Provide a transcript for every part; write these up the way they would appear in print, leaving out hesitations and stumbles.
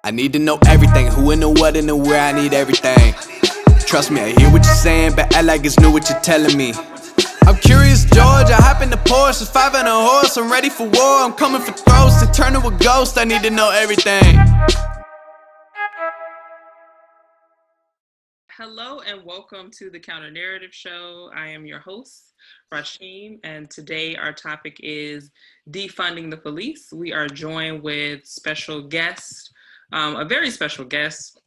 I need to know everything, who and the what and the where, I need everything. Trust me, I hear what you're saying, but act like it's new what you're telling me. I'm curious, George, I hop in the Porsche, it's 5 and a horse, I'm ready for war, I'm coming for throats, to turn to a ghost, I need to know everything. Hello and welcome to the Counter Narrative Show. I am your host, Rasheem, and today our topic is defunding the police. We are joined with special guest, a very special guest,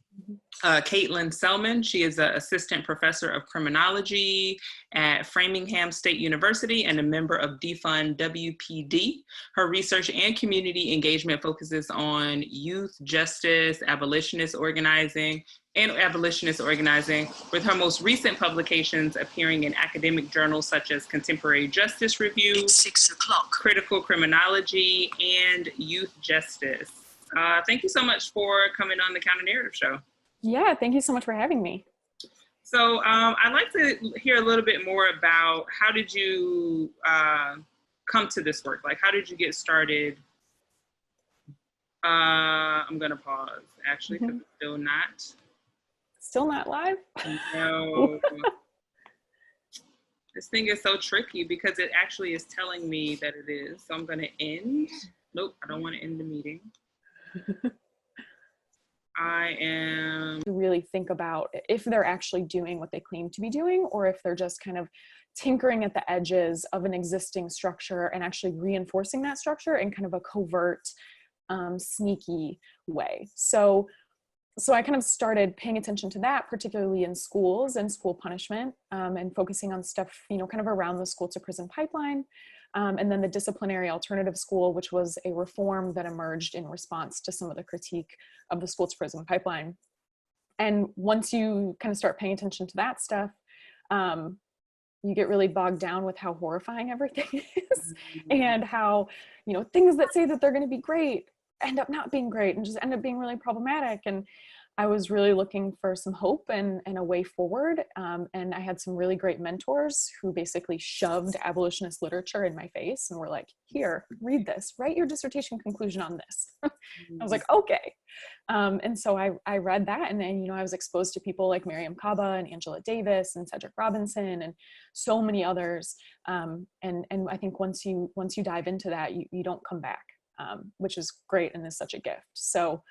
Caitlin Selman. She is an assistant professor of criminology at Framingham State University and a member of Defund WPD. Her research and community engagement focuses on youth justice, abolitionist organizing, with her most recent publications appearing in academic journals such as Contemporary Justice Review, 6 o'clock, Critical Criminology, and Youth Justice. Thank you so much for coming on the Counter Narrative Show. Yeah, thank you so much for having me. So I'd like to hear a little bit more about how did you come to this work? Like, how did you get started? I'm going to pause, actually, because it's Still not live? No. This thing is so tricky because it actually is telling me that it is. So I'm going to end. Nope, I don't want to end the meeting. I am to really think about if they're actually doing what they claim to be doing, or if they're just kind of tinkering at the edges of an existing structure and actually reinforcing that structure in kind of a covert, sneaky way. So I kind of started paying attention to that, particularly in schools and school punishment, and focusing on stuff, kind of around the school to prison pipeline. And then the disciplinary alternative school, which was a reform that emerged in response to some of the critique of the school to prison pipeline. And once you kind of start paying attention to that stuff, you get really bogged down with how horrifying everything is, and how, things that say that they're going to be great end up not being great and just end up being really problematic. And I was really looking for some hope and a way forward. And I had some really great mentors who basically shoved abolitionist literature in my face and were like, here, read this, write your dissertation conclusion on this. I was like, okay. And so I read that, and then, I was exposed to people like Miriam Kaba and Angela Davis and Cedric Robinson and so many others. And I think once you dive into that, you don't come back, which is great and is such a gift. So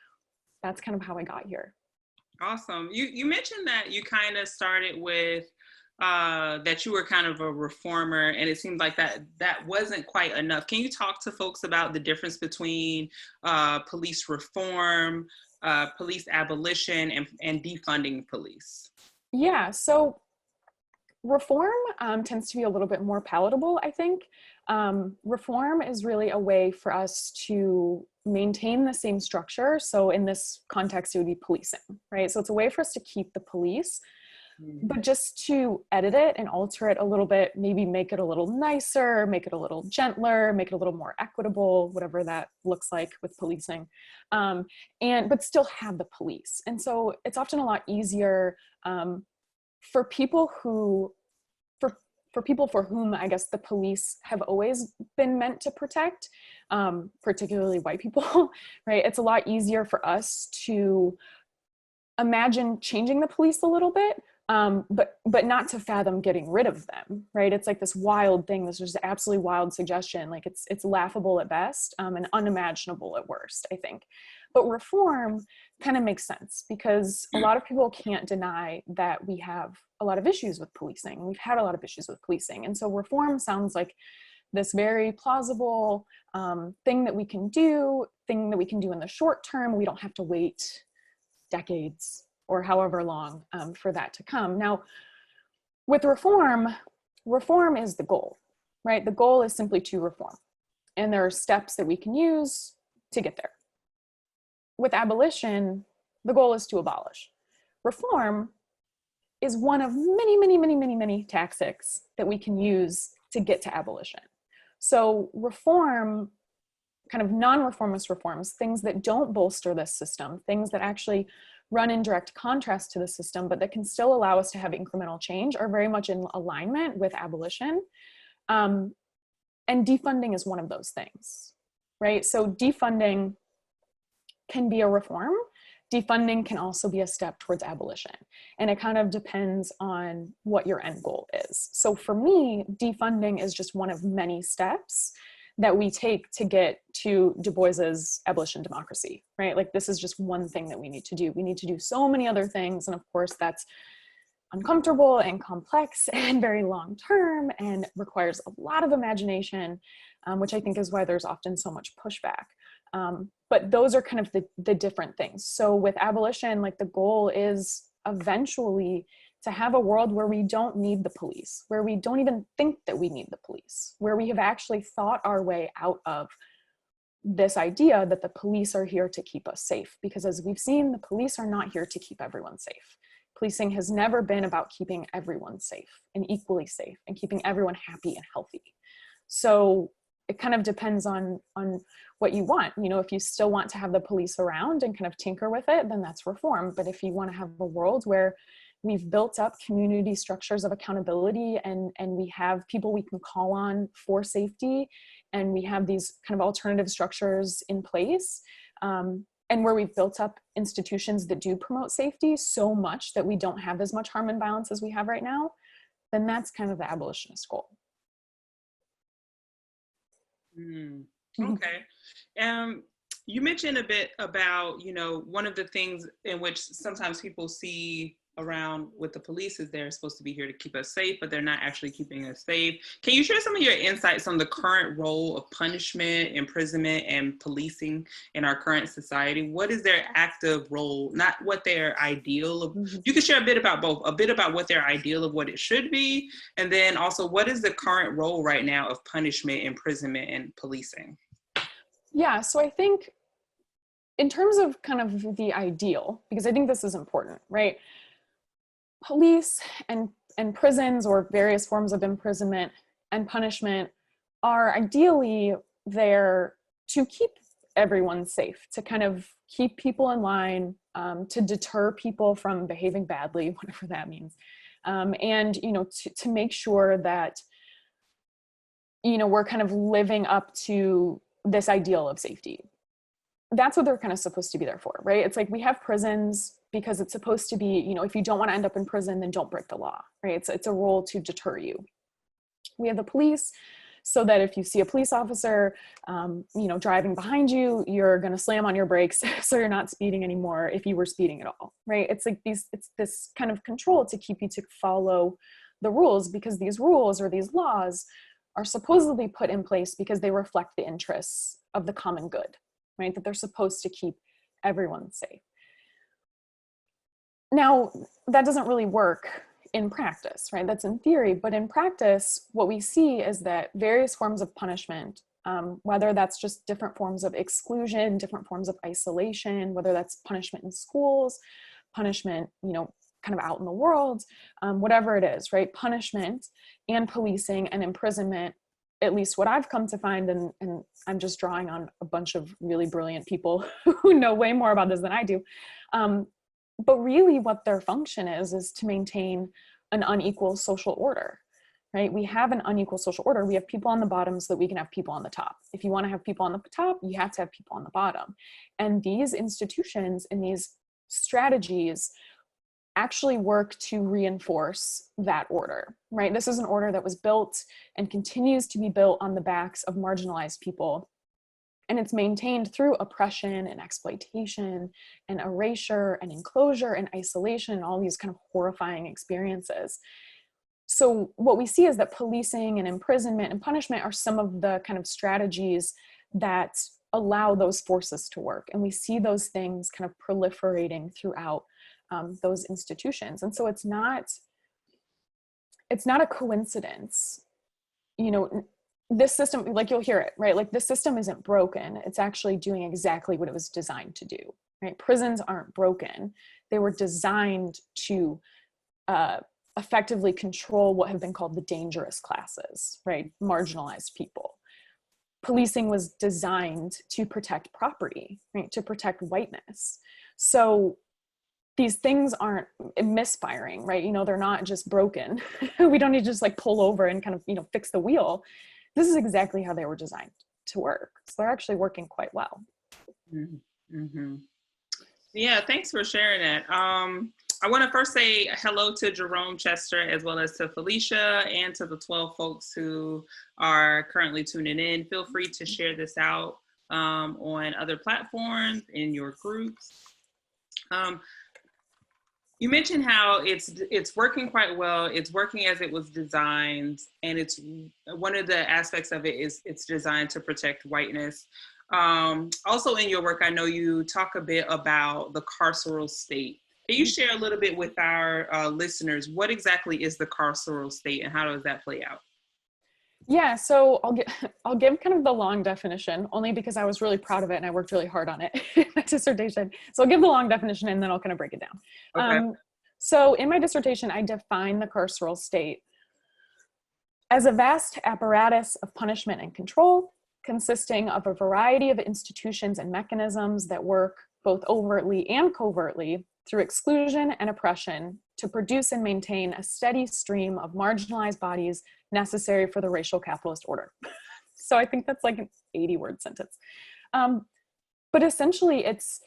that's kind of how I got here. Awesome. You mentioned that you kind of started with that you were kind of a reformer, and it seemed like that wasn't quite enough. Can you talk to folks about the difference between police reform, police abolition, and defunding police? Yeah, so reform tends to be a little bit more palatable, I think. Reform is really a way for us to maintain the same structure. So in this context, it would be policing, right? So it's a way for us to keep the police, but just to edit it and alter it a little bit, maybe make it a little nicer, make it a little gentler, make it a little more equitable, whatever that looks like with policing, but still have the police. And so it's often a lot easier for people for whom I guess the police have always been meant to protect, particularly white people, right? It's a lot easier for us to imagine changing the police a little bit, but not to fathom getting rid of them, right? It's like this wild thing, this just absolutely wild suggestion. Like it's laughable at best, and unimaginable at worst, I think. But reform kind of makes sense because a lot of people can't deny that we have a lot of issues with policing. We've had a lot of issues with policing. And so reform sounds like this very plausible thing that we can do in the short term. We don't have to wait decades or however long for that to come. Now, with reform is the goal, right? The goal is simply to reform. And there are steps that we can use to get there. With abolition, the goal is to abolish. Reform is one of many, many, many, many, many tactics that we can use to get to abolition. So reform, kind of non-reformist reforms, things that don't bolster this system, things that actually run in direct contrast to the system, but that can still allow us to have incremental change, are very much in alignment with abolition. And defunding is one of those things, right? So defunding can be a reform, defunding can also be a step towards abolition. And it kind of depends on what your end goal is. So for me, defunding is just one of many steps that we take to get to Du Bois's abolition democracy, right? Like this is just one thing that we need to do. We need to do so many other things. And of course that's uncomfortable and complex and very long-term and requires a lot of imagination, which I think is why there's often so much pushback. But those are kind of the different things. So with abolition, like the goal is eventually to have a world where we don't need the police, where we don't even think that we need the police, where we have actually thought our way out of this idea that the police are here to keep us safe. Because as we've seen, the police are not here to keep everyone safe. Policing has never been about keeping everyone safe and equally safe and keeping everyone happy and healthy. So it kind of depends on what you want. You know, if you still want to have the police around and kind of tinker with it, then that's reform. But if you want to have a world where we've built up community structures of accountability and we have people we can call on for safety, and we have these kind of alternative structures in place, and where we've built up institutions that do promote safety so much that we don't have as much harm and violence as we have right now, then that's kind of the abolitionist goal. Okay. You mentioned a bit about, you know, one of the things in which sometimes people see around with the police is they're supposed to be here to keep us safe, but they're not actually keeping us safe. Can you share some of your insights on the current role of punishment, imprisonment, and policing in our current society? What is their active role, not what their ideal of, you can share a bit about both, a bit about what their ideal of what it should be, and then also what is the current role right now of punishment, imprisonment, and policing? Yeah, so I think in terms of kind of the ideal, because I think this is important, right? Police and prisons or various forms of imprisonment and punishment are ideally there to keep everyone safe, to kind of keep people in line, to deter people from behaving badly, whatever that means. And, you know, to make sure that, you know, we're kind of living up to this ideal of safety. That's what they're kind of supposed to be there for, right? It's like we have prisons because it's supposed to be, you know, if you don't want to end up in prison, then don't break the law, right? It's a role to deter you. We have the police so that if you see a police officer, you know, driving behind you, you're going to slam on your brakes so you're not speeding anymore if you were speeding at all, right? It's like it's this kind of control to keep you to follow the rules, because these rules or these laws are supposedly put in place because they reflect the interests of the common good, right? That they're supposed to keep everyone safe. Now, that doesn't really work in practice, right? That's in theory, but in practice, what we see is that various forms of punishment, whether that's just different forms of exclusion, different forms of isolation, whether that's punishment in schools, punishment, you know, kind of out in the world, whatever it is, right? Punishment and policing and imprisonment, at least what I've come to find, and I'm just drawing on a bunch of really brilliant people who know way more about this than I do. But really what their function is to maintain an unequal social order, right? We have an unequal social order. We have people on the bottom so that we can have people on the top. If you want to have people on the top, you have to have people on the bottom. And these institutions and these strategies actually work to reinforce that order, right? This is an order that was built and continues to be built on the backs of marginalized people. And it's maintained through oppression and exploitation and erasure and enclosure and isolation and all these kind of horrifying experiences. So what we see is that policing and imprisonment and punishment are some of the kind of strategies that allow those forces to work. And we see those things kind of proliferating throughout those institutions. And so it's not a coincidence, you know, this system, like you'll hear it, right? Like this system isn't broken. It's actually doing exactly what it was designed to do, right? Prisons aren't broken. They were designed to effectively control what have been called the dangerous classes, right? Marginalized people. Policing was designed to protect property, right? To protect whiteness. So these things aren't misfiring, right? You know, they're not just broken. We don't need to just like pull over and kind of, you know, fix the wheel. This is exactly how they were designed to work. So they're actually working quite well. Mm-hmm. Yeah, thanks for sharing that. I want to first say hello to Jerome Chester, as well as to Felicia and to the 12 folks who are currently tuning in. Feel free to share this out on other platforms, in your groups. You mentioned how it's working quite well. It's working as it was designed, and it's one of the aspects of it is it's designed to protect whiteness. Also in your work, I know you talk a bit about the carceral state. Can you share a little bit with our listeners, what exactly is the carceral state and how does that play out? Yeah, so I'll give kind of the long definition, only because I was really proud of it and I worked really hard on it in my dissertation. So I'll give the long definition and then I'll kind of break it down. Okay. So in my dissertation, I define the carceral state as a vast apparatus of punishment and control, consisting of a variety of institutions and mechanisms that work both overtly and covertly through exclusion and oppression to produce and maintain a steady stream of marginalized bodies necessary for the racial capitalist order. So I think that's like an 80-word sentence. But essentially it's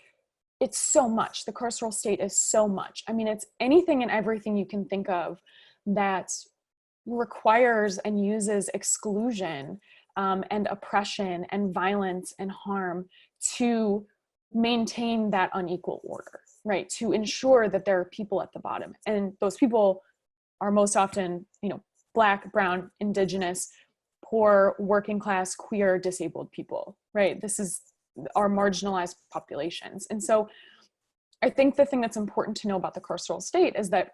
so much. The carceral state is so much. I mean, it's anything and everything you can think of that requires and uses exclusion and oppression and violence and harm to maintain that unequal order, right? To ensure that there are people at the bottom. And those people are most often, Black, brown, indigenous, poor, working class, queer, disabled people, right? This is our marginalized populations. And so I think the thing that's important to know about the carceral state is that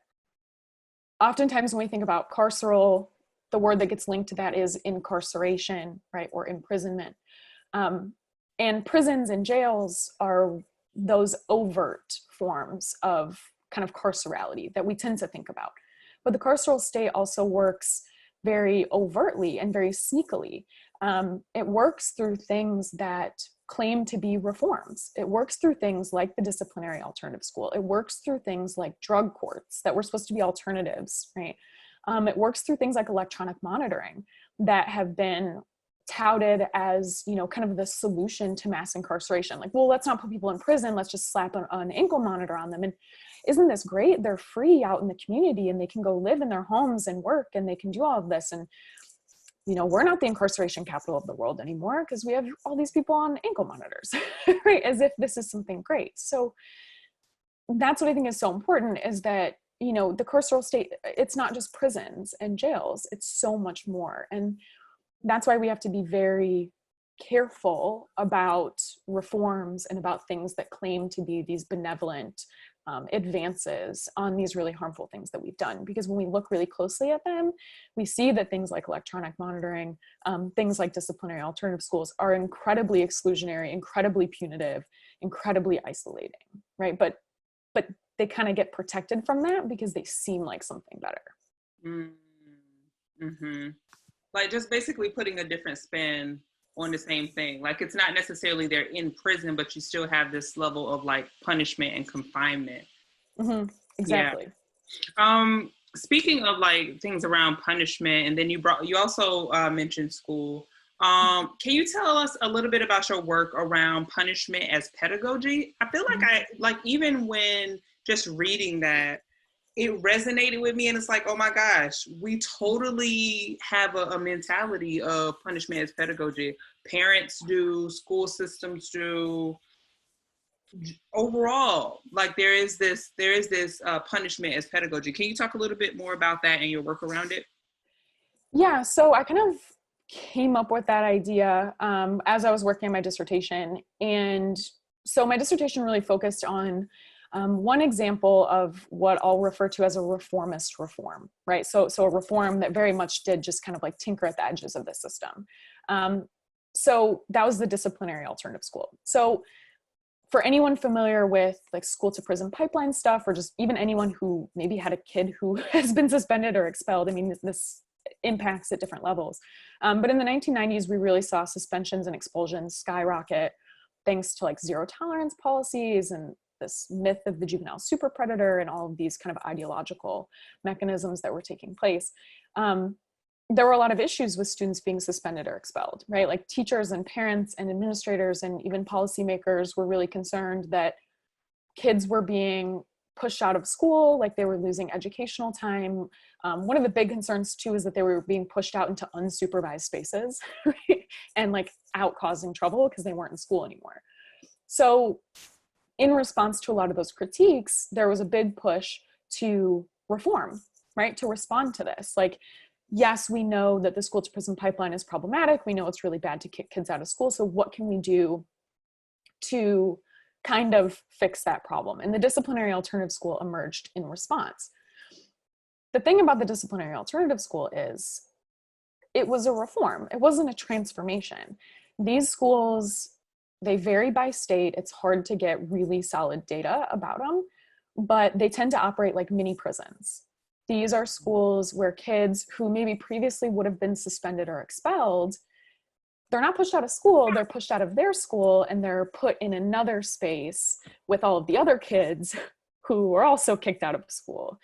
oftentimes when we think about carceral, the word that gets linked to that is incarceration, right? Or imprisonment. And prisons and jails are those overt forms of kind of carcerality that we tend to think about. But the carceral state also works very overtly and very sneakily. It works through things that claim to be reforms. It works through things like the disciplinary alternative school. It works through things like drug courts that were supposed to be alternatives, right? It works through things like electronic monitoring that have been touted as, kind of the solution to mass incarceration. Like, well, let's not put people in prison. Let's just slap an ankle monitor on them. And isn't this great? They're free out in the community and they can go live in their homes and work and they can do all of this. And, we're not the incarceration capital of the world anymore because we have all these people on ankle monitors, right? As if this is something great. So that's what I think is so important is that, the carceral state, it's not just prisons and jails, it's so much more. And that's why we have to be very careful about reforms and about things that claim to be these benevolent advances on these really harmful things that we've done. Because when we look really closely at them, we see that things like electronic monitoring, things like disciplinary alternative schools are incredibly exclusionary, incredibly punitive, incredibly isolating, right? But they kind of get protected from that because they seem like something better. Mm-hmm. Like just basically putting a different spin on the same thing. Like it's not necessarily they're in prison, but you still have this level of like punishment and confinement. Mm-hmm. Exactly. Yeah. Speaking of like things around punishment, and then you also mentioned school. Can you tell us a little bit about your work around punishment as pedagogy? I feel like even when just reading that, it resonated with me, and it's like, oh my gosh, we totally have a mentality of punishment as pedagogy. Parents do, school systems do. Overall, like there is this punishment as pedagogy. Can you talk a little bit more about that and your work around it? Yeah, so I kind of came up with that idea as I was working on my dissertation, and so my dissertation really focused on one example of what I'll refer to as a reformist reform, right? So a reform that very much did just kind of like tinker at the edges of the system. So that was the disciplinary alternative school. So for anyone familiar with like school to prison pipeline stuff, or just even anyone who maybe had a kid who has been suspended or expelled, I mean, this impacts at different levels. But in the 1990s, we really saw suspensions and expulsions skyrocket thanks to like zero tolerance policies and this myth of the juvenile super predator and all of these kind of ideological mechanisms that were taking place. There were a lot of issues with students being suspended or expelled, right? Like teachers and parents and administrators and even policymakers were really concerned that kids were being pushed out of school, like they were losing educational time. One of the big concerns too is that they were being pushed out into unsupervised spaces, right? And like out causing trouble because they weren't in school anymore. So in response to a lot of those critiques, there was a big push to reform, right? To respond to this. Like, yes, we know that the school to prison pipeline is problematic. We know it's really bad to kick kids out of school. So what can we do to kind of fix that problem? And the disciplinary alternative school emerged in response. The thing about the disciplinary alternative school is it was a reform. It wasn't a transformation. These schools, they vary by state. It's hard to get really solid data about them, but they tend to operate like mini prisons. These are schools where kids who maybe previously would have been suspended or expelled, they're not pushed out of school, they're pushed out of their school and they're put in another space with all of the other kids who were also kicked out of school.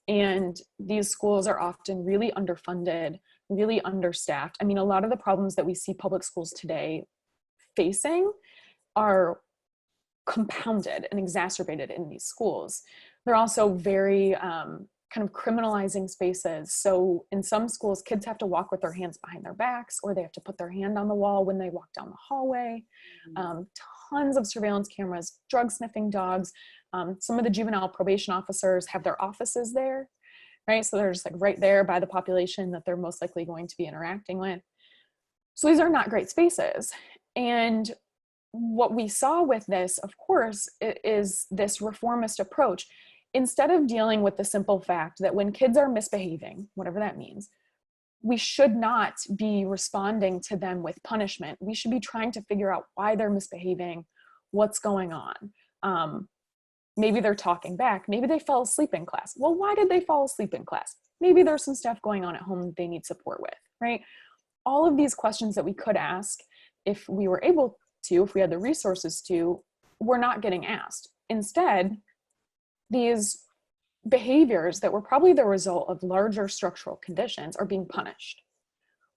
And these schools are often really underfunded, really understaffed. I mean, a lot of the problems that we see public schools today facing are compounded and exacerbated in these schools. They're also very kind of criminalizing spaces. So in some schools, kids have to walk with their hands behind their backs, or they have to put their hand on the wall when they walk down the hallway. Tons of surveillance cameras, drug sniffing dogs. Some of the juvenile probation officers have their offices there, right? So they're just like right there by the population that they're most likely going to be interacting with. So these are not great spaces. And what we saw with this, of course, is this reformist approach. Instead of dealing with the simple fact that when kids are misbehaving, whatever that means, we should not be responding to them with punishment. We should be trying to figure out why they're misbehaving, what's going on. Maybe they're talking back. Maybe they fell asleep in class. Well, why did they fall asleep in class? Maybe there's some stuff going on at home that they need support with, right? All of these questions that we could ask if we were able to, if we had the resources to, were not getting asked. Instead, these behaviors that were probably the result of larger structural conditions are being punished.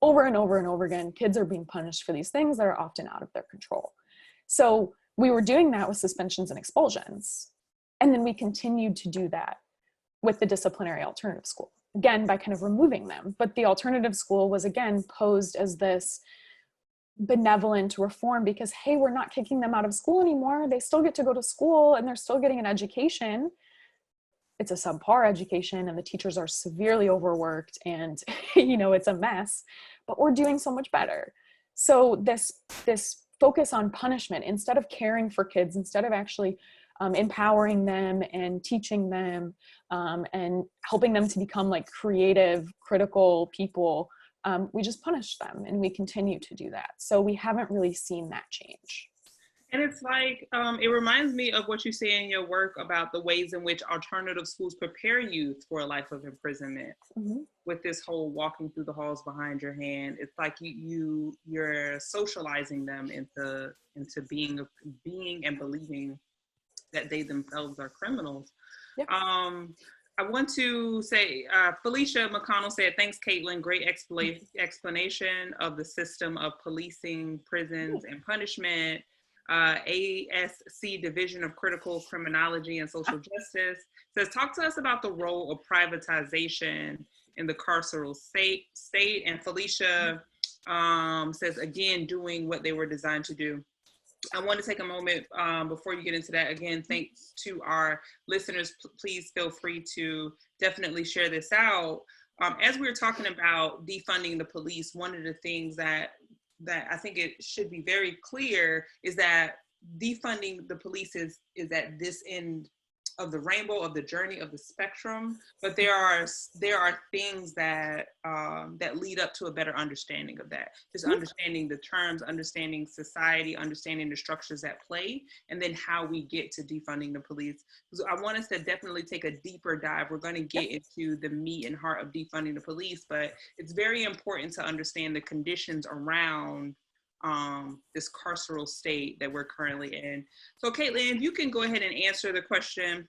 Over and over and over again, kids are being punished for these things that are often out of their control. So we were doing that with suspensions and expulsions. And then we continued to do that with the disciplinary alternative school, again, by kind of removing them. But the alternative school was, again, posed as this benevolent reform because, hey, we're not kicking them out of school anymore. They still get to go to school and they're still getting an education. It's a subpar education and the teachers are severely overworked and, you know, it's a mess, but we're doing so much better. So this focus on punishment, instead of caring for kids, instead of actually empowering them and teaching them and helping them to become like creative, critical people, we just punish them, and we continue to do that. So we haven't really seen that change. And it's like, it reminds me of what you say in your work about the ways in which alternative schools prepare youth for a life of imprisonment. Mm-hmm. With this whole walking through the halls behind your hand, it's like you're socializing them into being and believing that they themselves are criminals. Yep. I want to say, Felicia McConnell said, thanks, Caitlin. Great explanation of the system of policing, prisons, and punishment. ASC Division of Critical Criminology and Social Justice says, talk to us about the role of privatization in the carceral state. And Felicia says, again, doing what they were designed to do. I want to take a moment before you get into that. Again, thanks to our listeners. Please feel free to definitely share this out. As we were talking about defunding the police, one of the things that I think it should be very clear is that defunding the police is at this end of the rainbow, of the journey, of the spectrum, but there are things that that lead up to a better understanding of that. Just understanding the terms, understanding society, understanding the structures at play, and then how we get to defunding the police. So I want us to definitely take a deeper dive. We're going to get into the meat and heart of defunding the police, but it's very important to understand the conditions around this carceral state that we're currently in. So Caitlin, if you can go ahead and answer the question,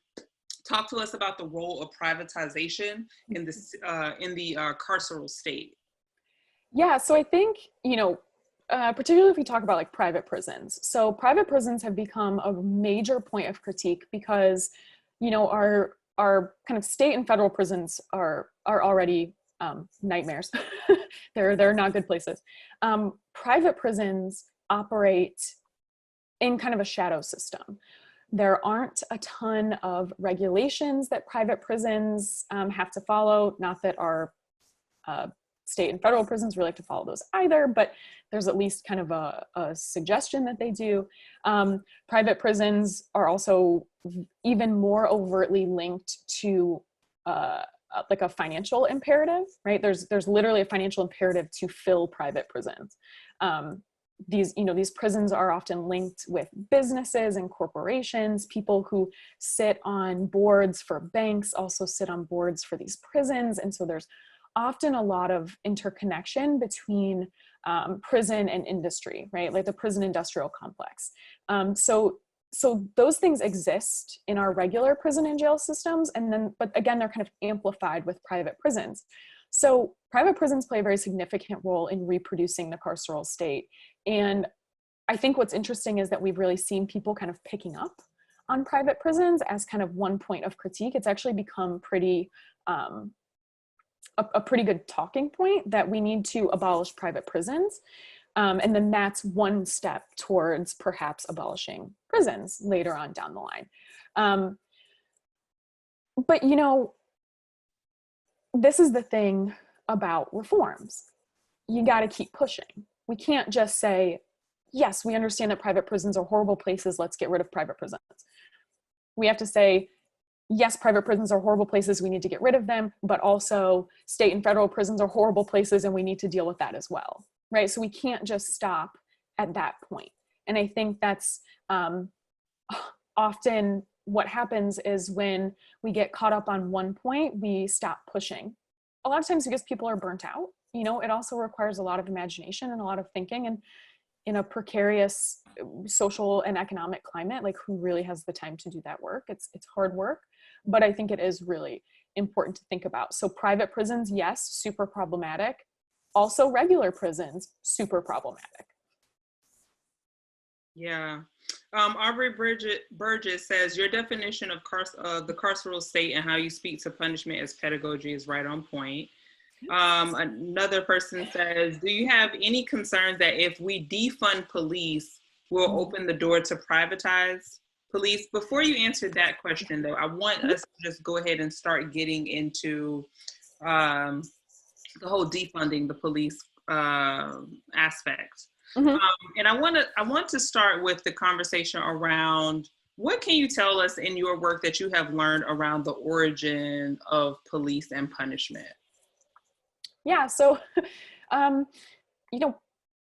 talk to us about the role of privatization in the carceral state. Yeah, so I think, particularly if we talk about like private prisons. So private prisons have become a major point of critique because, you know, our kind of state and federal prisons are already nightmares. They're not good places. Private prisons operate in kind of a shadow system. There aren't a ton of regulations that private prisons have to follow. Not that our state and federal prisons really have to follow those either, but there's at least kind of a suggestion that they do. Private prisons are also even more overtly linked to like a financial imperative, right? There's literally a financial imperative to fill private prisons. These prisons are often linked with businesses and corporations. People who sit on boards for banks also sit on boards for these prisons. And so there's often a lot of interconnection between prison and industry, right? Like the prison industrial complex. So those things exist in our regular prison and jail systems. But again, they're kind of amplified with private prisons. So private prisons play a very significant role in reproducing the carceral state. And I think what's interesting is that we've really seen people kind of picking up on private prisons as kind of one point of critique. It's actually become pretty, a pretty good talking point that we need to abolish private prisons. And then that's one step towards perhaps abolishing prisons later on down the line. But, you know, this is the thing about reforms. You got to keep pushing. We can't just say, yes, we understand that private prisons are horrible places. Let's get rid of private prisons. We have to say, yes, private prisons are horrible places. We need to get rid of them. But also state and federal prisons are horrible places and we need to deal with that as well. Right? So we can't just stop at that point. And I think that's often what happens is when we get caught up on one point, we stop pushing. A lot of times because people are burnt out. You know, it also requires a lot of imagination and a lot of thinking. And in a precarious social and economic climate, like who really has the time to do that work? It's hard work, but I think it is really important to think about. So private prisons, yes, super problematic. Also regular prisons, super problematic. Yeah. Aubrey Burgess says, your definition of the carceral state and how you speak to punishment as pedagogy is right on point. Another person says, do you have any concerns that if we defund police, we'll open the door to privatize police? Before you answer that question, though, I want us to just go ahead and start getting into the whole defunding the police aspect. Mm-hmm. And I want to start with the conversation around what can you tell us in your work that you have learned around the origin of police and punishment? Yeah, so, you know,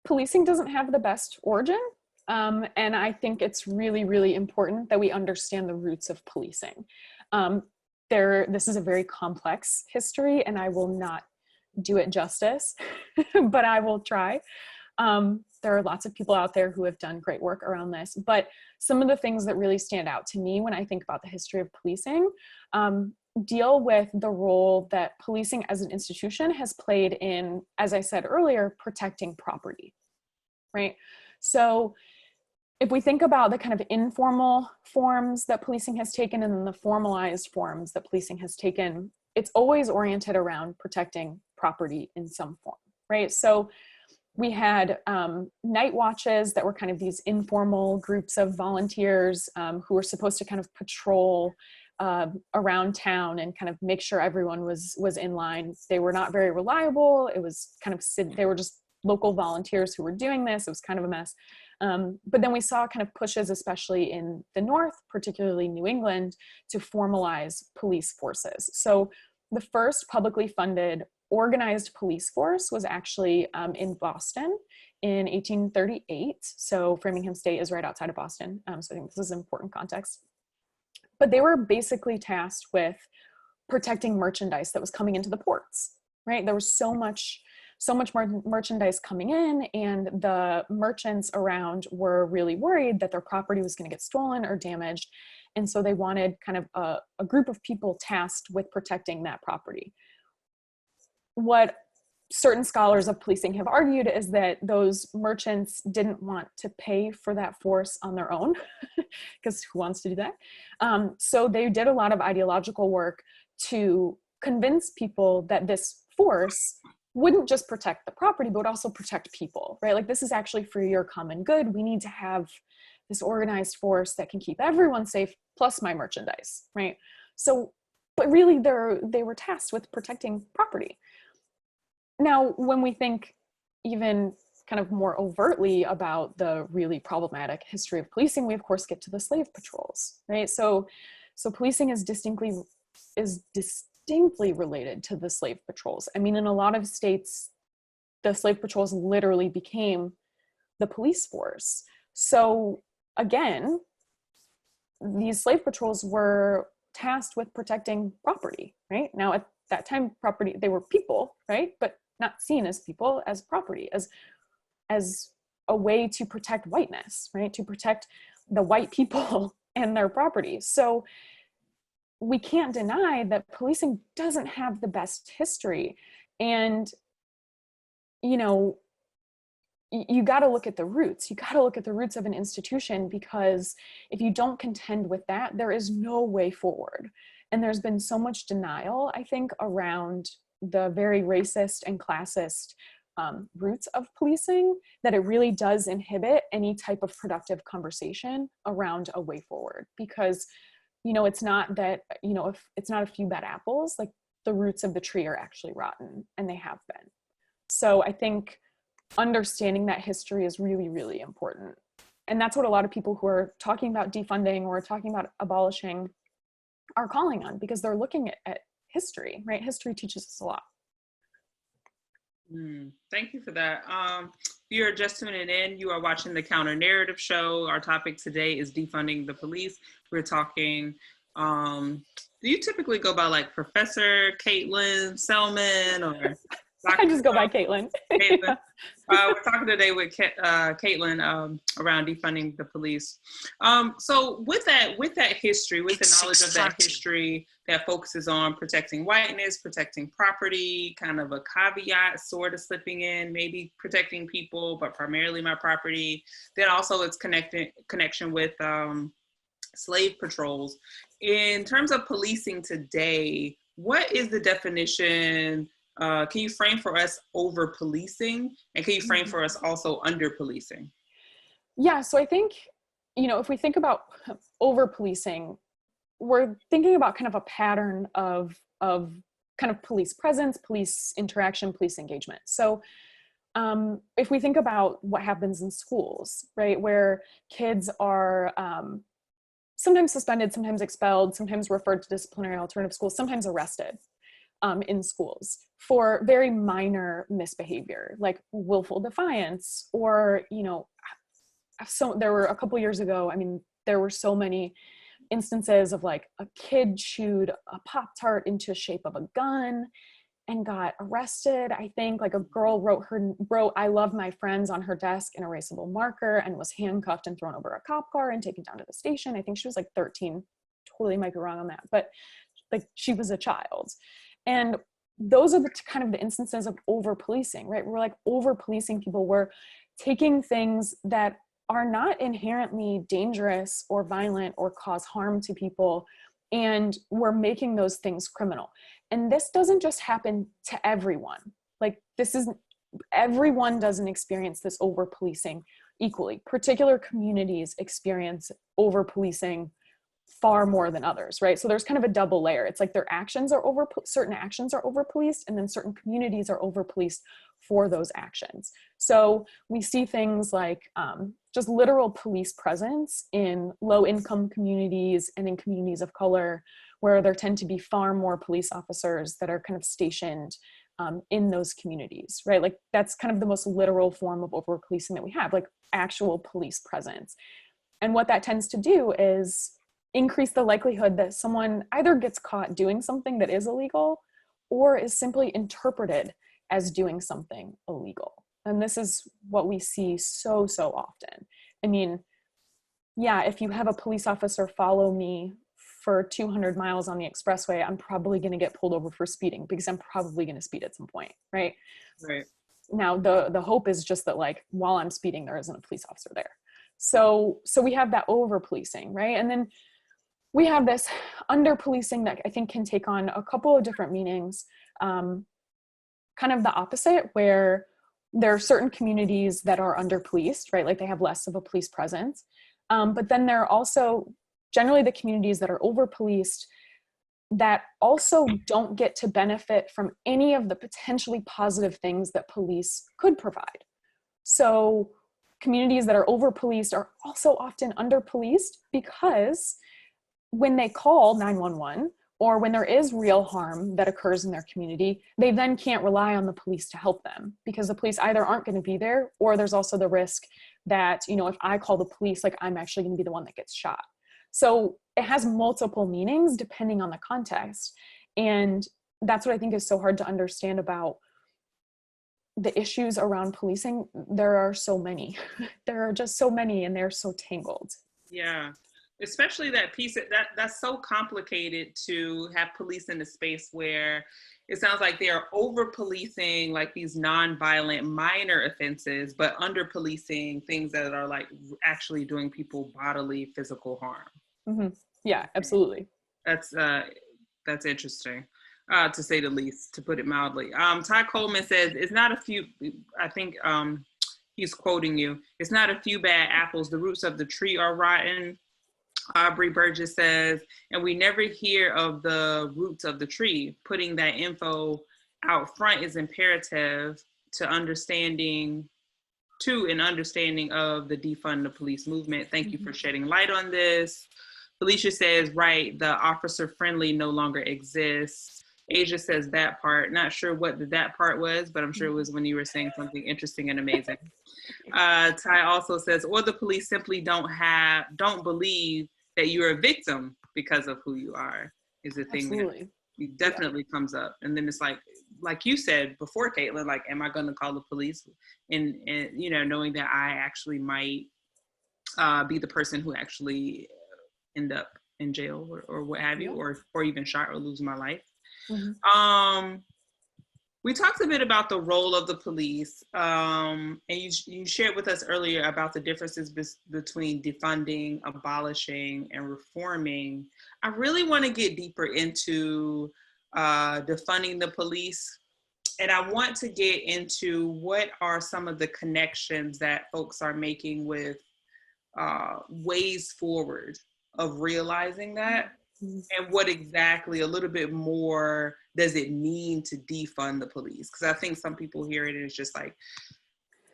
policing doesn't have the best origin. And I think it's really, really important that we understand the roots of policing. This is a very complex history and I will not do it justice, but I will try. There are lots of people out there who have done great work around this, but some of the things that really stand out to me when I think about the history of policing deal with the role that policing as an institution has played in, as I said earlier, protecting property, right? So if we think about the kind of informal forms that policing has taken and then the formalized forms that policing has taken, it's always oriented around protecting property in some form, right? So we had night watches that were kind of these informal groups of volunteers who were supposed to kind of patrol around town and kind of make sure everyone was in line. They were not very reliable. It was kind of, they were just local volunteers who were doing this. It was kind of a mess. But then we saw kind of pushes, especially in the North, particularly New England, to formalize police forces. So the first publicly funded organized police force was actually in Boston in 1838. So Framingham State is right outside of Boston. So I think this is important context. But they were basically tasked with protecting merchandise that was coming into the ports, right? There was so much merchandise coming in, and the merchants around were really worried that their property was going to get stolen or damaged. And so they wanted kind of a group of people tasked with protecting that property. What certain scholars of policing have argued is that those merchants didn't want to pay for that force on their own, because who wants to do that? So they did a lot of ideological work to convince people that this force wouldn't just protect the property, but would also protect people, right? Like, this is actually for your common good. We need to have this organized force that can keep everyone safe, plus my merchandise, right? So, but really they were tasked with protecting property. Now, when we think even kind of more overtly about the really problematic history of policing, we of course get to the slave patrols, right? So policing is distinctly related to the slave patrols. I mean, in a lot of states, the slave patrols literally became the police force. So again, these slave patrols were tasked with protecting property, right? Now, at that time, property, they were people, right? But not seen as people, as property, as a way to protect whiteness, right? To protect the white people and their property. So we can't deny that policing doesn't have the best history. And, you know, you got to look at the roots. You got to look at the roots of an institution, because if you don't contend with that, there is no way forward. And there's been so much denial, I think, around the very racist and classist roots of policing, that it really does inhibit any type of productive conversation around a way forward. Because, you know, it's not that, you know, if it's not a few bad apples, like, the roots of the tree are actually rotten, and they have been. So I think understanding that history is really, really important. And that's what a lot of people who are talking about defunding or talking about abolishing are calling on, because they're looking at history, right? History teaches us a lot. Thank you for that. If you're just tuning in, you are watching the Counter Narrative Show. Our topic today is defunding the police. We're talking, do you typically go by like Professor Caitlin, Selman, or Dr. I just go by Caitlin. Caitlin. We're talking today with Caitlin around defunding the police. So with that history, with the knowledge of that history that focuses on protecting whiteness, protecting property, kind of a caveat sort of slipping in, maybe protecting people, but primarily my property. Then also its connection with slave patrols. In terms of policing today, what is the definition? Can you frame for us over policing, and can you frame for us also under policing? Yeah, so I think, you know, if we think about over policing, we're thinking about kind of a pattern of kind of police presence, police interaction, police engagement. So if we think about what happens in schools, right, where kids are sometimes suspended, sometimes expelled, sometimes referred to disciplinary alternative schools, sometimes arrested in schools for very minor misbehavior, like willful defiance, or, you know, so there were a couple years ago, I mean, there were so many instances of like a kid chewed a Pop-Tart into the shape of a gun and got arrested. I think like a girl wrote "I love my friends" on her desk in erasable marker and was handcuffed and thrown over a cop car and taken down to the station. I think she was like 13, totally might be wrong on that, but like she was a child. And those are the kind of the instances of over policing, right? We're like over policing people. We're taking things that are not inherently dangerous or violent or cause harm to people, and we're making those things criminal. And this doesn't just happen to everyone. Like, this is, everyone doesn't experience this over policing equally. Particular communities experience over policing far more than others, right? So there's kind of a double layer. It's like their actions are certain actions are over policed, and then certain communities are over policed for those actions. So we see things like just literal police presence in low income communities and in communities of color, where there tend to be far more police officers that are kind of stationed in those communities, right? Like, that's kind of the most literal form of over policing that we have, like actual police presence. And what that tends to do is increase the likelihood that someone either gets caught doing something that is illegal or is simply interpreted as doing something illegal. And this is what we see so often. I mean, yeah, if you have a police officer follow me for 200 miles on the expressway, I'm probably going to get pulled over for speeding because I'm probably going to speed at some point, right? Right. Now, the hope is just that, like, while I'm speeding, there isn't a police officer there. So we have that over policing, right? And then we have this under policing that I think can take on a couple of different meanings. Kind of the opposite, where there are certain communities that are under policed, right? Like they have less of a police presence. But then there are also generally the communities that are over policed that also don't get to benefit from any of the potentially positive things that police could provide. So communities that are over policed are also often under policed because when they call 911 or when there is real harm that occurs in their community, they then can't rely on the police to help them because the police either aren't going to be there, or there's also the risk that, you know, if I call the police, like I'm actually going to be the one that gets shot. So it has multiple meanings depending on the context. And that's what I think is so hard to understand about the issues around policing. There are so many. There are just so many, and they're so tangled. Yeah. Especially that piece that's so complicated to have police in a space where it sounds like they are over policing like these non-violent minor offenses, but under policing things that are like actually doing people bodily physical harm. Mm-hmm. Yeah, absolutely. That's interesting, to say the least, to put it mildly. Ty Coleman says, it's not a few, I think he's quoting you, it's not a few bad apples, the roots of the tree are rotten. Aubrey Burgess says, and we never hear of the roots of the tree. Putting that info out front is imperative to an understanding of the Defund the Police movement. Thank you for shedding light on this. Felicia says, right, the officer friendly no longer exists. Asia says that part. Not sure what that part was, but I'm sure it was when you were saying something interesting and amazing. Ty also says, or the police simply don't believe that you're a victim because of who you are, is the thing that definitely comes up. And then it's like you said before, Caitlin, like, am I going to call the police? And you know, knowing that I actually might be the person who actually end up in jail or what have you, or even shot or lose my life. Mm-hmm. We talked a bit about the role of the police, and you shared with us earlier about the differences between defunding, abolishing, and reforming. I really want to get deeper into defunding the police, and I want to get into what are some of the connections that folks are making with ways forward of realizing that. And what exactly, a little bit more, does it mean to defund the police? Because I think some people hear it and it's just like,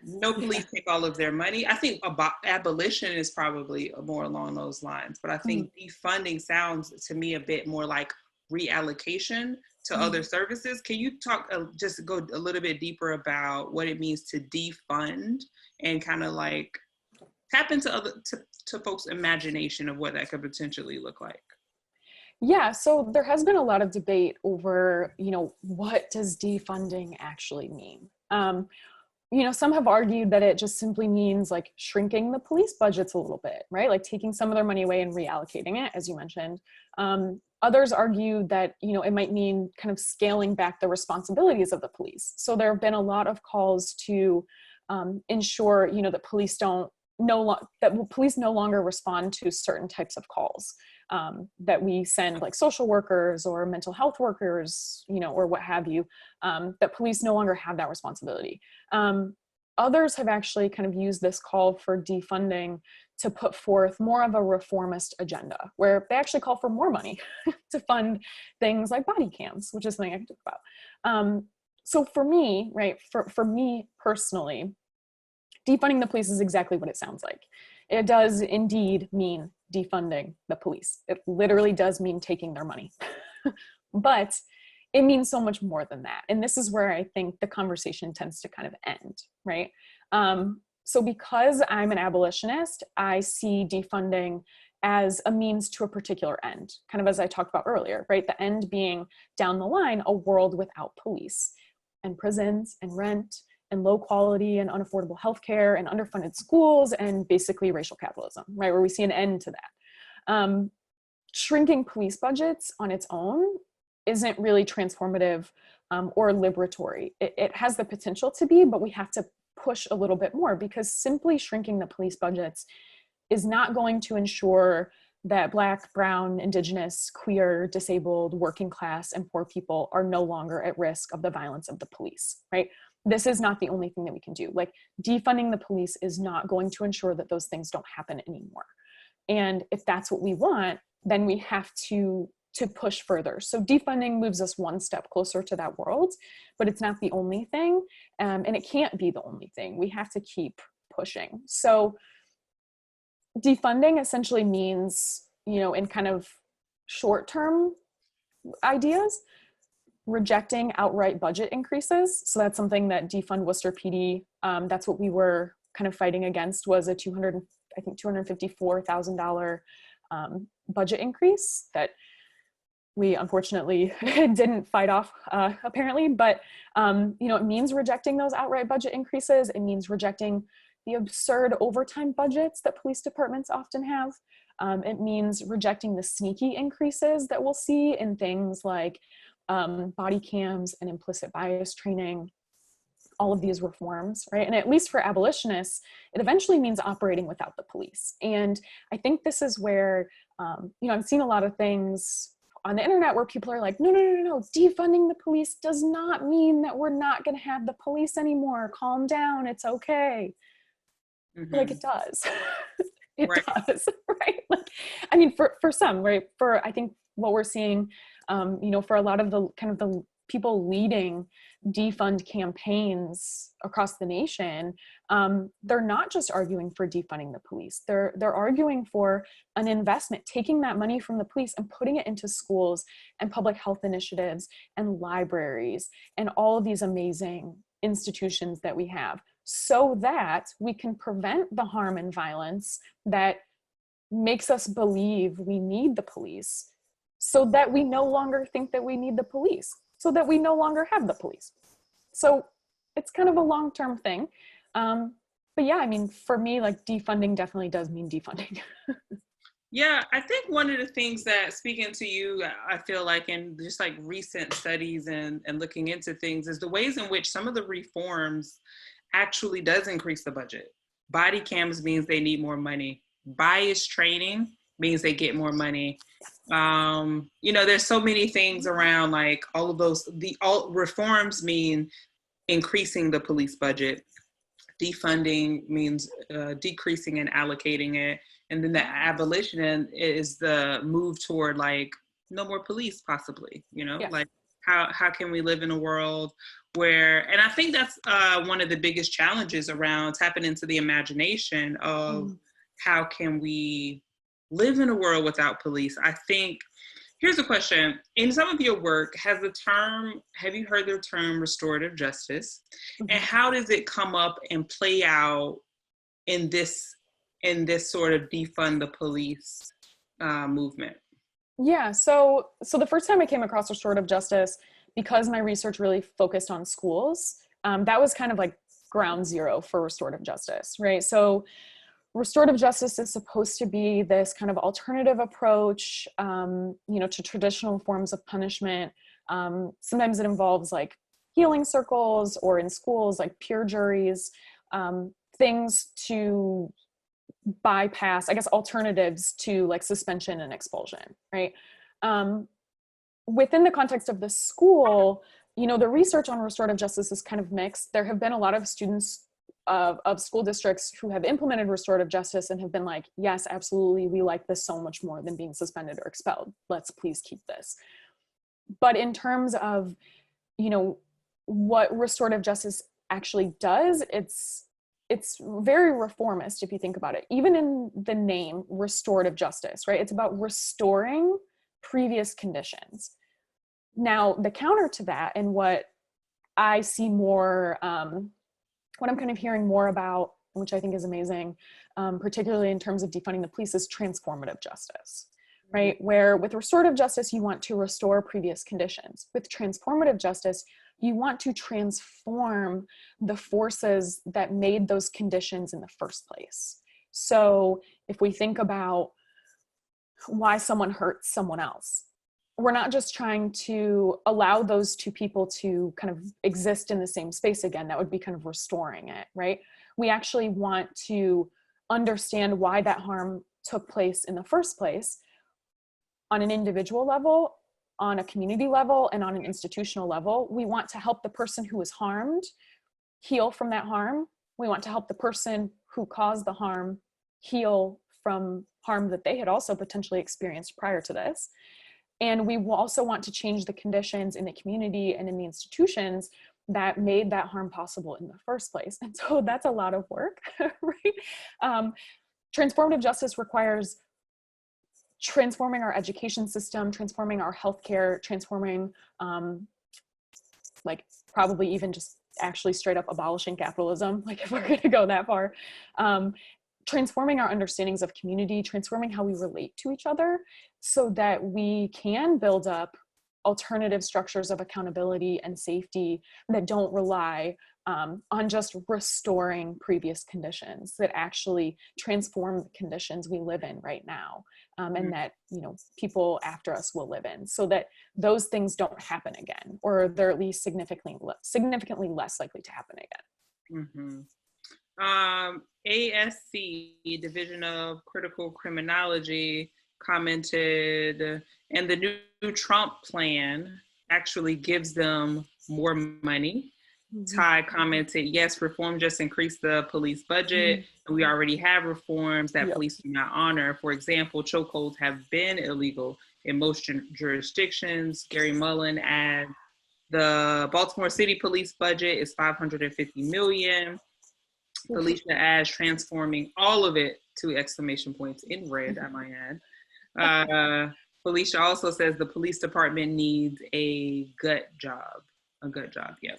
no, police take all of their money. I think abolition is probably more along those lines. But I think defunding sounds to me a bit more like reallocation to other services. Can you talk, just go a little bit deeper about what it means to defund and kind of like tap into to folks' imagination of what that could potentially look like? Yeah, so there has been a lot of debate over, you know, what does defunding actually mean? You know, some have argued that it just simply means like shrinking the police budgets a little bit, right? Like taking some of their money away and reallocating it, as you mentioned. Others argue that, you know, it might mean kind of scaling back the responsibilities of the police. So there have been a lot of calls to ensure, you know, that police police no longer respond to certain types of calls. That we send, like social workers or mental health workers, you know, or what have you, that police no longer have that responsibility. Others have actually kind of used this call for defunding to put forth more of a reformist agenda, where they actually call for more money to fund things like body cams, which is something I can talk about. So for me, right, for me personally, defunding the police is exactly what it sounds like. It does indeed mean defunding the police. It literally does mean taking their money. But it means so much more than that. And this is where I think the conversation tends to kind of end, right? So because I'm an abolitionist, I see defunding as a means to a particular end, kind of as I talked about earlier, right? The end being down the line, a world without police and prisons and rent and low quality and unaffordable healthcare and underfunded schools and basically racial capitalism, right? Where we see an end to that. shrinking police budgets on its own isn't really transformative or liberatory. It has the potential to be, but we have to push a little bit more, because simply shrinking the police budgets is not going to ensure that Black, Brown, Indigenous, queer, disabled, working class, and poor people are no longer at risk of the violence of the police, right? This is not the only thing that we can do. Like, defunding the police is not going to ensure that those things don't happen anymore. And if that's what we want, then we have to push further. So defunding moves us one step closer to that world, but it's not the only thing. And it can't be the only thing. We have to keep pushing. So defunding essentially means, in kind of short-term ideas, rejecting outright budget increases. So that's something that Defund Worcester PD, that's what we were kind of fighting against, was a $254,000 budget increase that we unfortunately didn't fight off, apparently. But it means rejecting those outright budget increases. It means rejecting the absurd overtime budgets that police departments often have. It means rejecting the sneaky increases that we'll see in things like body cams and implicit bias training, all of these reforms, right? And at least for abolitionists, it eventually means operating without the police. And I think this is where, I've seen a lot of things on the internet where people are like, no, defunding the police does not mean that we're not going to have the police anymore. Calm down, it's okay. Mm-hmm. Like, it does. It right. does, right? Like, I mean, for some, right? For, I think what we're seeing, for a lot of the kind of the people leading defund campaigns across the nation, they're not just arguing for defunding the police. They're arguing for an investment, taking that money from the police and putting it into schools and public health initiatives and libraries and all of these amazing institutions that we have, so that we can prevent the harm and violence that makes us believe we need the police, so that we no longer think that we need the police, so that we no longer have the police. So it's kind of a long-term thing. But yeah, I mean, for me, like, defunding definitely does mean defunding. Yeah, I think one of the things that, speaking to you, I feel like in just like recent studies and looking into things, is the ways in which some of the reforms actually does increase the budget. Body cams means they need more money. Bias training means they get more money. There's so many things around, like, all of those, all reforms mean increasing the police budget. Defunding means decreasing and allocating it. And then the abolition is the move toward, like, no more police, possibly, Yeah. like, how can we live in a world where, and I think that's one of the biggest challenges around tapping into the imagination of how can we live in a world without police. I think, here's a question. In some of your work, have you heard the term restorative justice? Mm-hmm. And how does it come up and play out in this sort of defund the police movement? Yeah, so the first time I came across restorative justice, because my research really focused on schools, that was kind of like ground zero for restorative justice, right? So restorative justice is supposed to be this kind of alternative approach, to traditional forms of punishment. Sometimes it involves, like, healing circles, or in schools, like peer juries, things to bypass, I guess, alternatives to, like, suspension and expulsion, right? Within the context of the school, the research on restorative justice is kind of mixed. There have been a lot of students of school districts who have implemented restorative justice and have been like, yes, absolutely, we like this so much more than being suspended or expelled. Let's please keep this. But in terms of, what restorative justice actually does, it's very reformist, if you think about it. Even in the name, restorative justice, right? It's about restoring previous conditions. Now, the counter to that, and what I see more, what I'm kind of hearing more about, which I think is amazing, particularly in terms of defunding the police, is transformative justice, right? Where with restorative justice, you want to restore previous conditions. With transformative justice, you want to transform the forces that made those conditions in the first place. So if we think about why someone hurts someone else. We're not just trying to allow those two people to kind of exist in the same space again. That would be kind of restoring it, right? We actually want to understand why that harm took place in the first place on an individual level, on a community level, and on an institutional level. We want to help the person who was harmed heal from that harm. We want to help the person who caused the harm heal from harm that they had also potentially experienced prior to this. And we will also want to change the conditions in the community and in the institutions that made that harm possible in the first place. And so that's a lot of work, right? Transformative justice requires transforming our education system, transforming our healthcare, transforming, like probably even just actually straight up abolishing capitalism, like if we're gonna go that far. Transforming our understandings of community, transforming how we relate to each other so that we can build up alternative structures of accountability and safety that don't rely on just restoring previous conditions, that actually transform the conditions we live in right now, and that, you know, people after us will live in, so that those things don't happen again, or they're at least significantly less likely to happen again. Mm-hmm. ASC, Division of Critical Criminology, commented, and the new Trump plan actually gives them more money. Ty commented, yes, reform just increased the police budget. And we already have reforms that police do not honor. For example, chokeholds have been illegal in most jurisdictions. Gary Mullen adds, the Baltimore City police budget is $550 million. Felicia adds, transforming all of it to exclamation points in red, I might add. Felicia also says the police department needs a gut job. Yeah.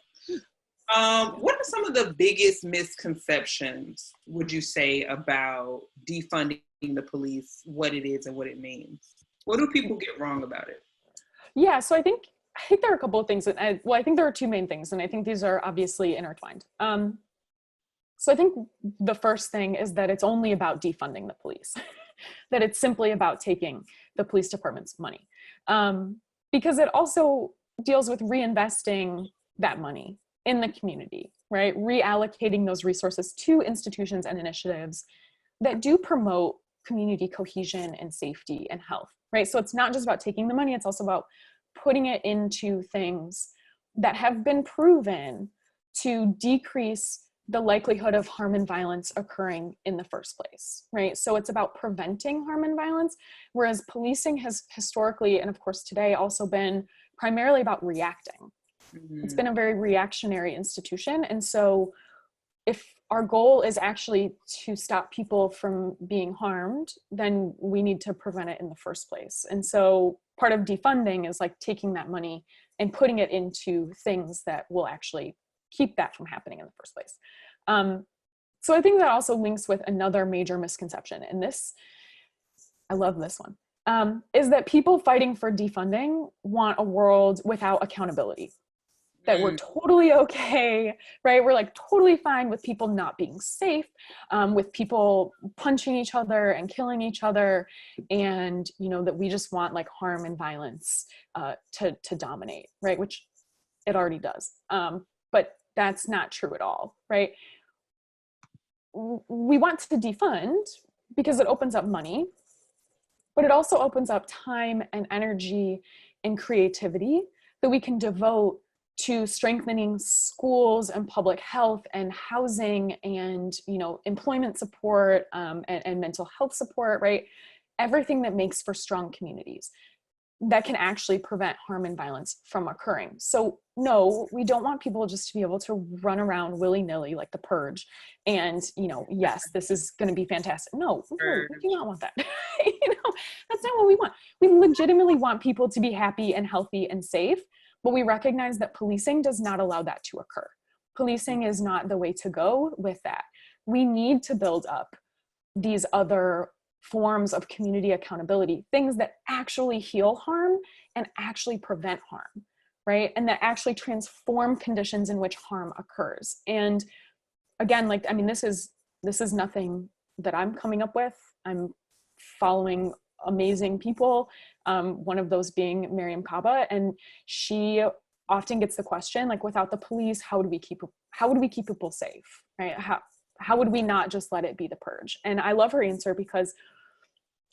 What are some of the biggest misconceptions, would you say, about defunding the police, what it is and what it means? What do people get wrong about it? Yeah, so I think there are a couple of things. I think there are two main things, and I think these are obviously intertwined. So I think the first thing is that it's only about defunding the police, that it's simply about taking the police department's money, because it also deals with reinvesting that money in the community, right? Reallocating those resources to institutions and initiatives that do promote community cohesion and safety and health, right? So it's not just about taking the money, it's also about putting it into things that have been proven to decrease the likelihood of harm and violence occurring in the first place, right? So it's about preventing harm and violence, whereas policing has historically, and of course today, also been primarily about reacting. It's been a very reactionary institution. And so if our goal is actually to stop people from being harmed, then we need to prevent it in the first place. And so part of defunding is like taking that money and putting it into things that will actually keep that from happening in the first place. So I think that also links with another major misconception, and this, I love this one, is that people fighting for defunding want a world without accountability, that we're totally okay, right? We're like totally fine with people not being safe, with people punching each other and killing each other, and, you know, that we just want like harm and violence to dominate, right? Which it already does. But that's not true at all, right? We want to defund because it opens up money, but it also opens up time and energy and creativity that we can devote to strengthening schools and public health and housing and, you know, employment support, and mental health support, right? Everything that makes for strong communities that can actually prevent harm and violence from occurring. So no, we don't want people just to be able to run around willy-nilly like the Purge and, you know, yes, this is going to be fantastic. No, we do not want that. You know, that's not what we want. We legitimately want people to be happy and healthy and safe, but we recognize that policing does not allow that to occur. Policing is not the way to go with that. We need to build up these other forms of community accountability, things that actually heal harm and actually prevent harm, right? And that actually transform conditions in which harm occurs. And again, like, I mean, this is nothing that I'm coming up with. I'm following amazing people. One of those being Miriam Kaba, and she often gets the question, like, without the police, how would we keep people safe, right? How would we not just let it be the purge? And I love her answer because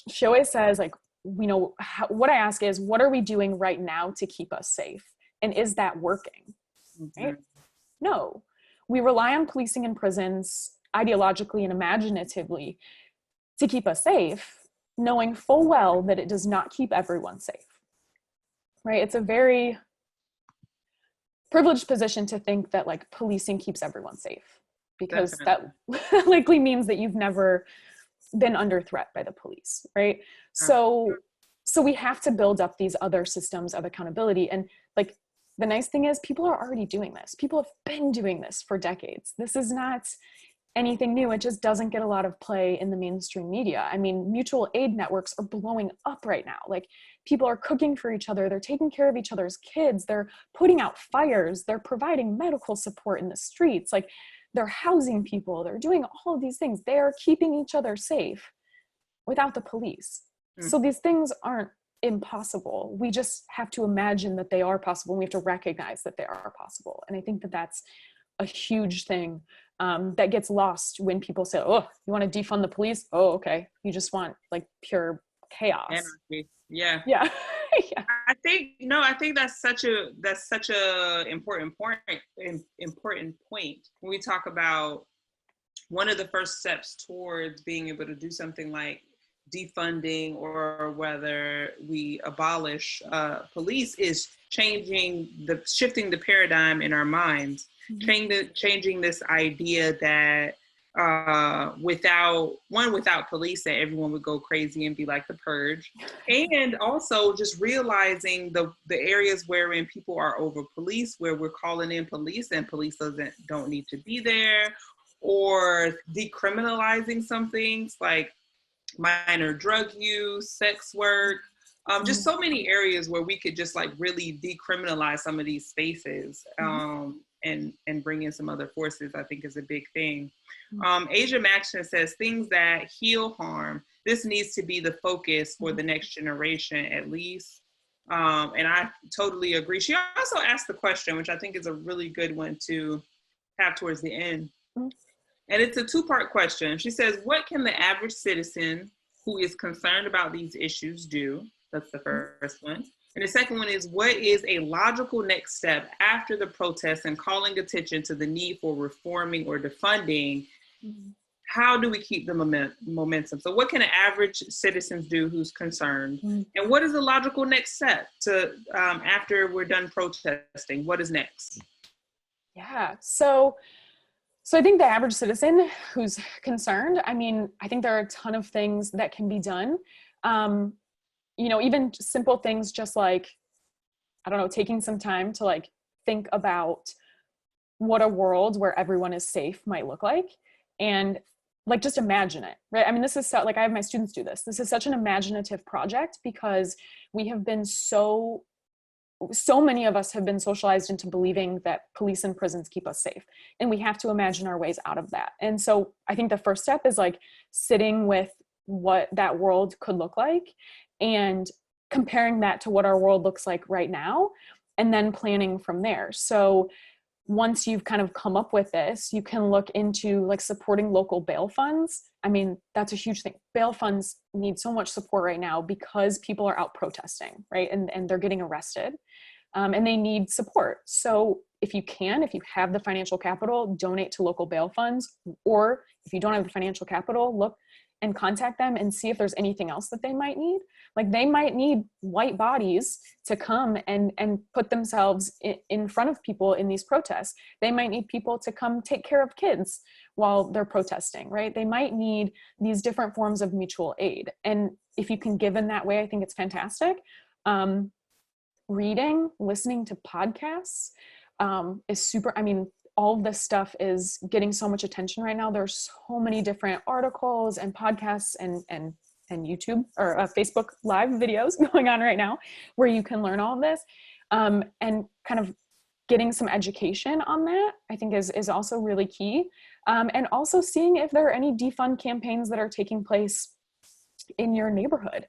she always says, like, what I ask is, what are we doing right now to keep us safe? And is that working? Right? No. We rely on policing and prisons ideologically and imaginatively to keep us safe, knowing full well that it does not keep everyone safe. Right? It's a very privileged position to think that, like, policing keeps everyone safe, because that likely means that you've never been under threat by the police, right? So we have to build up these other systems of accountability. And, like, the nice thing is, people are already doing this. People have been doing this for decades. This is not anything new. It just doesn't get a lot of play in the mainstream media. I mean, mutual aid networks are blowing up right now. Like, people are cooking for each other. They're taking care of each other's kids. They're putting out fires. They're providing medical support in the streets. Like, they're housing people. They're doing all of these things. They are keeping each other safe without the police. So these things aren't impossible. We just have to imagine that they are possible. And we have to recognize that they are possible. And I think that that's a huge thing that gets lost when people say, oh, you want to defund the police? Oh, okay. You just want, like, pure chaos. Anarchy. Yeah. Yeah. Yeah. I think that's such a important point when we talk about one of the first steps towards being able to do something like defunding, or whether we abolish police, is shifting the paradigm in our minds, changing this idea that without police, that everyone would go crazy and be like the purge, and also just realizing the areas wherein people are over police, where we're calling in police and police don't need to be there, or decriminalizing some things like minor drug use, sex work, just so many areas where we could just, like, really decriminalize some of these spaces, and bring in some other forces, I think, is a big thing. Asia Maxton says, things that heal harm. This needs to be the focus for the next generation, at least. And I totally agree. She also asked the question, which I think is a really good one to have towards the end. And it's a two-part question. She says, what can the average citizen who is concerned about these issues do? That's the first one. And the second one is, what is a logical next step after the protests and calling attention to the need for reforming or defunding? How do we keep the momentum? So what can an average citizen do who's concerned? And what is the logical next step to after we're done protesting? What is next? Yeah, so I think the average citizen who's concerned, I mean, I think there are a ton of things that can be done. Even simple things, just like, I don't know, taking some time to, like, think about what a world where everyone is safe might look like, and, like, just imagine it, right? I mean, this is so, like, I have my students do this. This is such an imaginative project, because we have been so many of us have been socialized into believing that police and prisons keep us safe, and we have to imagine our ways out of that. And so I think the first step is, like, sitting with what that world could look like and comparing that to what our world looks like right now, and then planning from there. So once you've kind of come up with this, you can look into, like, supporting local bail funds. I mean, that's a huge thing. Bail funds need so much support right now because people are out protesting, right? And they're getting arrested, and they need support. So if you have the financial capital, donate to local bail funds. Or if you don't have the financial capital, look and contact them and see if there's anything else that they might need. Like, they might need white bodies to come and put themselves in front of people in these protests. They might need people to come take care of kids while they're protesting, right? They might need these different forms of mutual aid. And if you can give in that way, I think it's fantastic. Reading, listening to podcasts is super, I mean, all of this stuff is getting so much attention right now. There's so many different articles and podcasts and YouTube or Facebook live videos going on right now where you can learn all of this, and kind of getting some education on that, I think is also really key. And also seeing if there are any defund campaigns that are taking place in your neighborhood.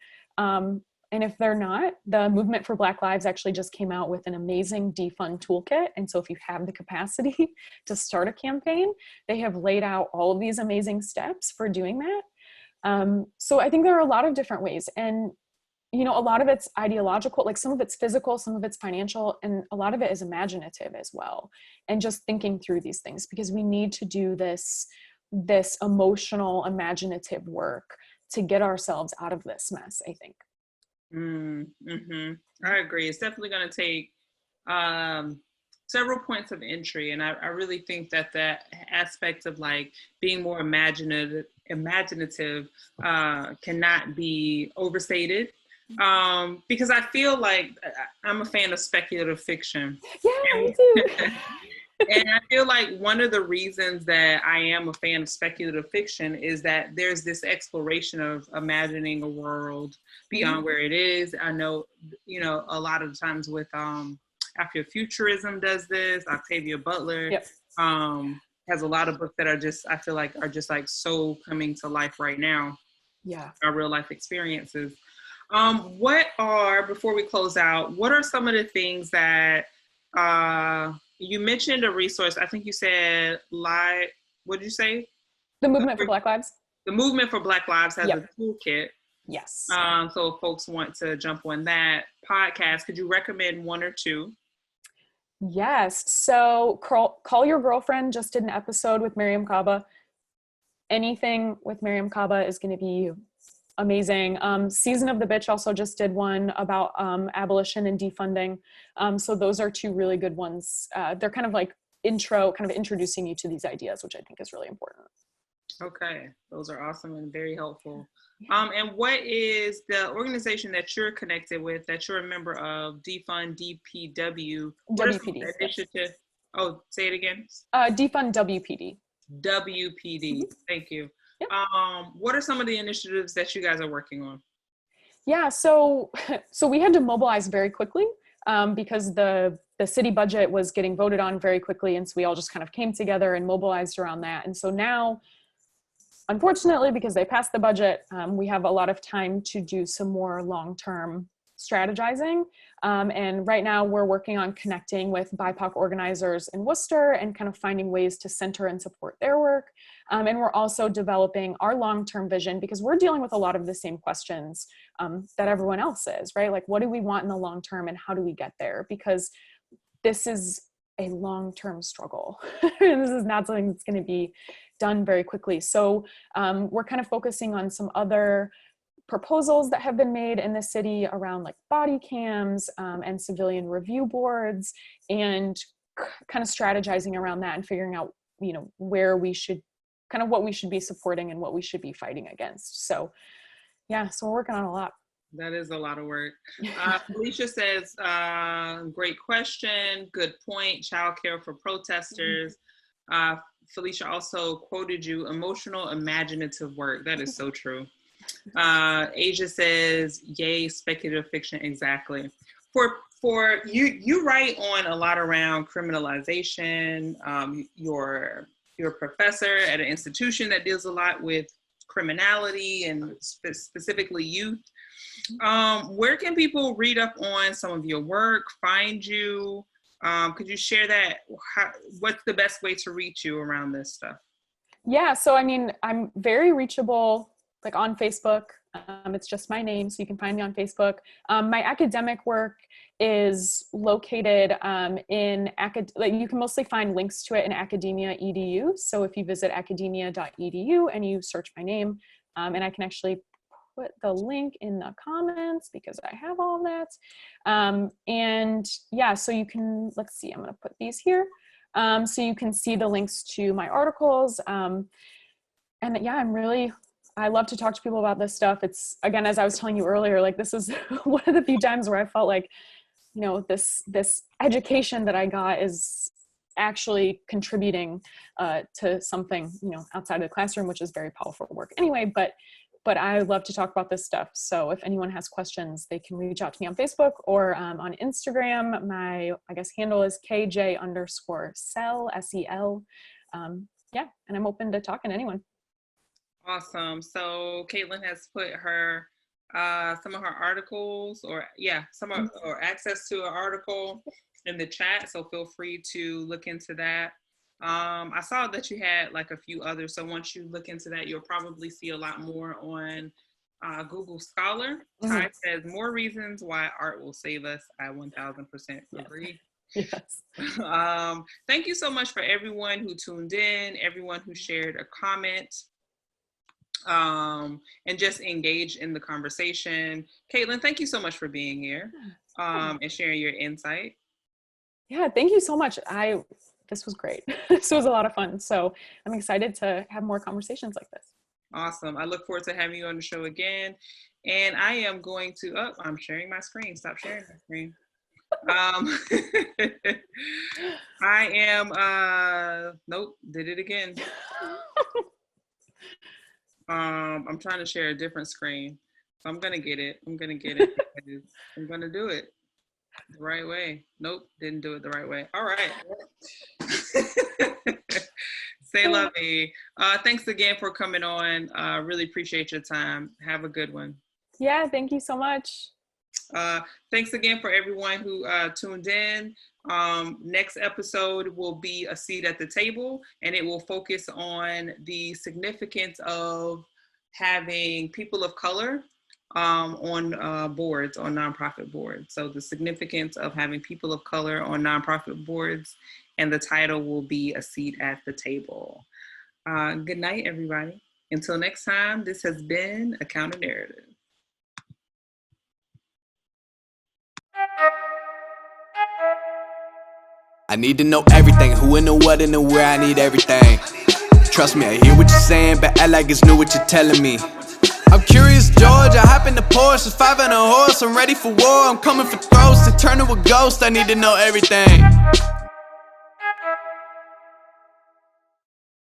And if they're not, the Movement for Black Lives actually just came out with an amazing defund toolkit. And so if you have the capacity to start a campaign, they have laid out all of these amazing steps for doing that. So I think there are a lot of different ways. And, you know, a lot of it's ideological, like some of it's physical, some of it's financial, and a lot of it is imaginative as well. And just thinking through these things, because we need to do this emotional, imaginative work to get ourselves out of this mess, I think. Mm-hmm. I agree. It's definitely going to take several points of entry, and I really think that aspect of like being more imaginative cannot be overstated, because I feel like I'm a fan of speculative fiction. Yeah, me too. And I feel like one of the reasons that I am a fan of speculative fiction is that there's this exploration of imagining a world beyond where it is. I know, you know, a lot of times with Afrofuturism does this. Octavia Butler has a lot of books that I feel like are just like so coming to life right now. Yeah. Our real life experiences. Before we close out, what are some of the things that you mentioned a resource? I think you said what did you say? The Movement for Black Lives. The Movement for Black Lives has a toolkit. Yes. So if folks want to jump on that podcast, could you recommend one or two? Yes. So Call Your Girlfriend just did an episode with Miriam Kaba. Anything with Miriam Kaba is going to be amazing. Season of the Bitch also just did one about abolition and defunding. So those are two really good ones. They're kind of like introducing you to these ideas, which I think is really important. Okay, those are awesome and very helpful. And what is the organization that you're connected with, that you're a member of, Defund DPW? WPD. Initiative? Oh, say it again. Defund WPD. WPD. Thank you. Yep. What are some of the initiatives that you guys are working on? Yeah, so we had to mobilize very quickly because the city budget was getting voted on very quickly, and so we all just kind of came together and mobilized around that. And so now, unfortunately, because they passed the budget, we have a lot of time to do some more long-term strategizing. And right now we're working on connecting with BIPOC organizers in Worcester and kind of finding ways to center and support their work. And we're also developing our long-term vision, because we're dealing with a lot of the same questions that everyone else is, right? Like, what do we want in the long term and how do we get there? Because this is a long-term struggle. This is not something that's going to be done very quickly. So we're kind of focusing on some other proposals that have been made in the city around like body cams and civilian review boards, and kind of strategizing around that and figuring out, you know, where we should, kind of what we should be supporting and what we should be fighting against. So yeah, so we're working on a lot. That is a lot of work. Felicia says, great question, good point, childcare for protesters. Felicia also quoted you, emotional, imaginative work. That is so true. Asia says, yay, speculative fiction, exactly. For you write on a lot around criminalization. You're a professor at an institution that deals a lot with criminality and specifically youth. Where can people read up on some of your work, find you? Could you share that? What's the best way to reach you around this stuff? Yeah, so I mean, I'm very reachable, like on Facebook. It's just my name, so you can find me on Facebook. My academic work is located in like you can mostly find links to it in academia.edu. So if you visit academia.edu and you search my name, and I can actually put the link in the comments because I have all of that. And yeah, so you can, let's see, I'm going to put these here. So you can see the links to my articles. And yeah, I love to talk to people about this stuff. It's, again, as I was telling you earlier, like this is one of the few times where I felt like, you know, this education that I got is actually contributing to something, you know, outside of the classroom, which is very powerful work anyway, but I love to talk about this stuff. So if anyone has questions, they can reach out to me on Facebook or on Instagram. My, I guess, handle is KJ_Sel, SEL. Yeah, and I'm open to talking to anyone. Awesome. So Caitlin has put her some of her articles, or access to an article in the chat. So feel free to look into that. I saw that you had like a few others. So once you look into that, you'll probably see a lot more on Google Scholar. Ty says more reasons why art will save us. I 1000% agree. Yes. Thank you so much for everyone who tuned in, everyone who shared a comment, and just engaged in the conversation. Caitlin, thank you so much for being here and sharing your insight. Yeah, thank you so much. This was great. This was a lot of fun. So I'm excited to have more conversations like this. Awesome. I look forward to having you on the show again. And I am going to, I'm sharing my screen. Stop sharing my screen. I am, nope, did it again. I'm trying to share a different screen. So I'm going to get it. I'm going to do it the right way. Nope, didn't do it the right way. All right. Say lovey. Thanks again for coming on. Really appreciate your time. Have a good one. Yeah, thank you so much. Thanks again for everyone who tuned in. Next episode will be a seat at the table, and it will focus on the significance of having people of color on boards, on nonprofit boards. So the significance of having people of color on nonprofit boards, and the title will be A Seat at the Table. Good night, everybody. Until next time, this has been A Counter Narrative. I need to know everything, who and the what and the where, I need everything. Trust me, I hear what you're saying, but act like it's new what you're telling me. I'm curious, George, I hop in the Porsche, it's 5 and a horse, I'm ready for war, I'm coming for throats, to turn to a ghost, I need to know everything.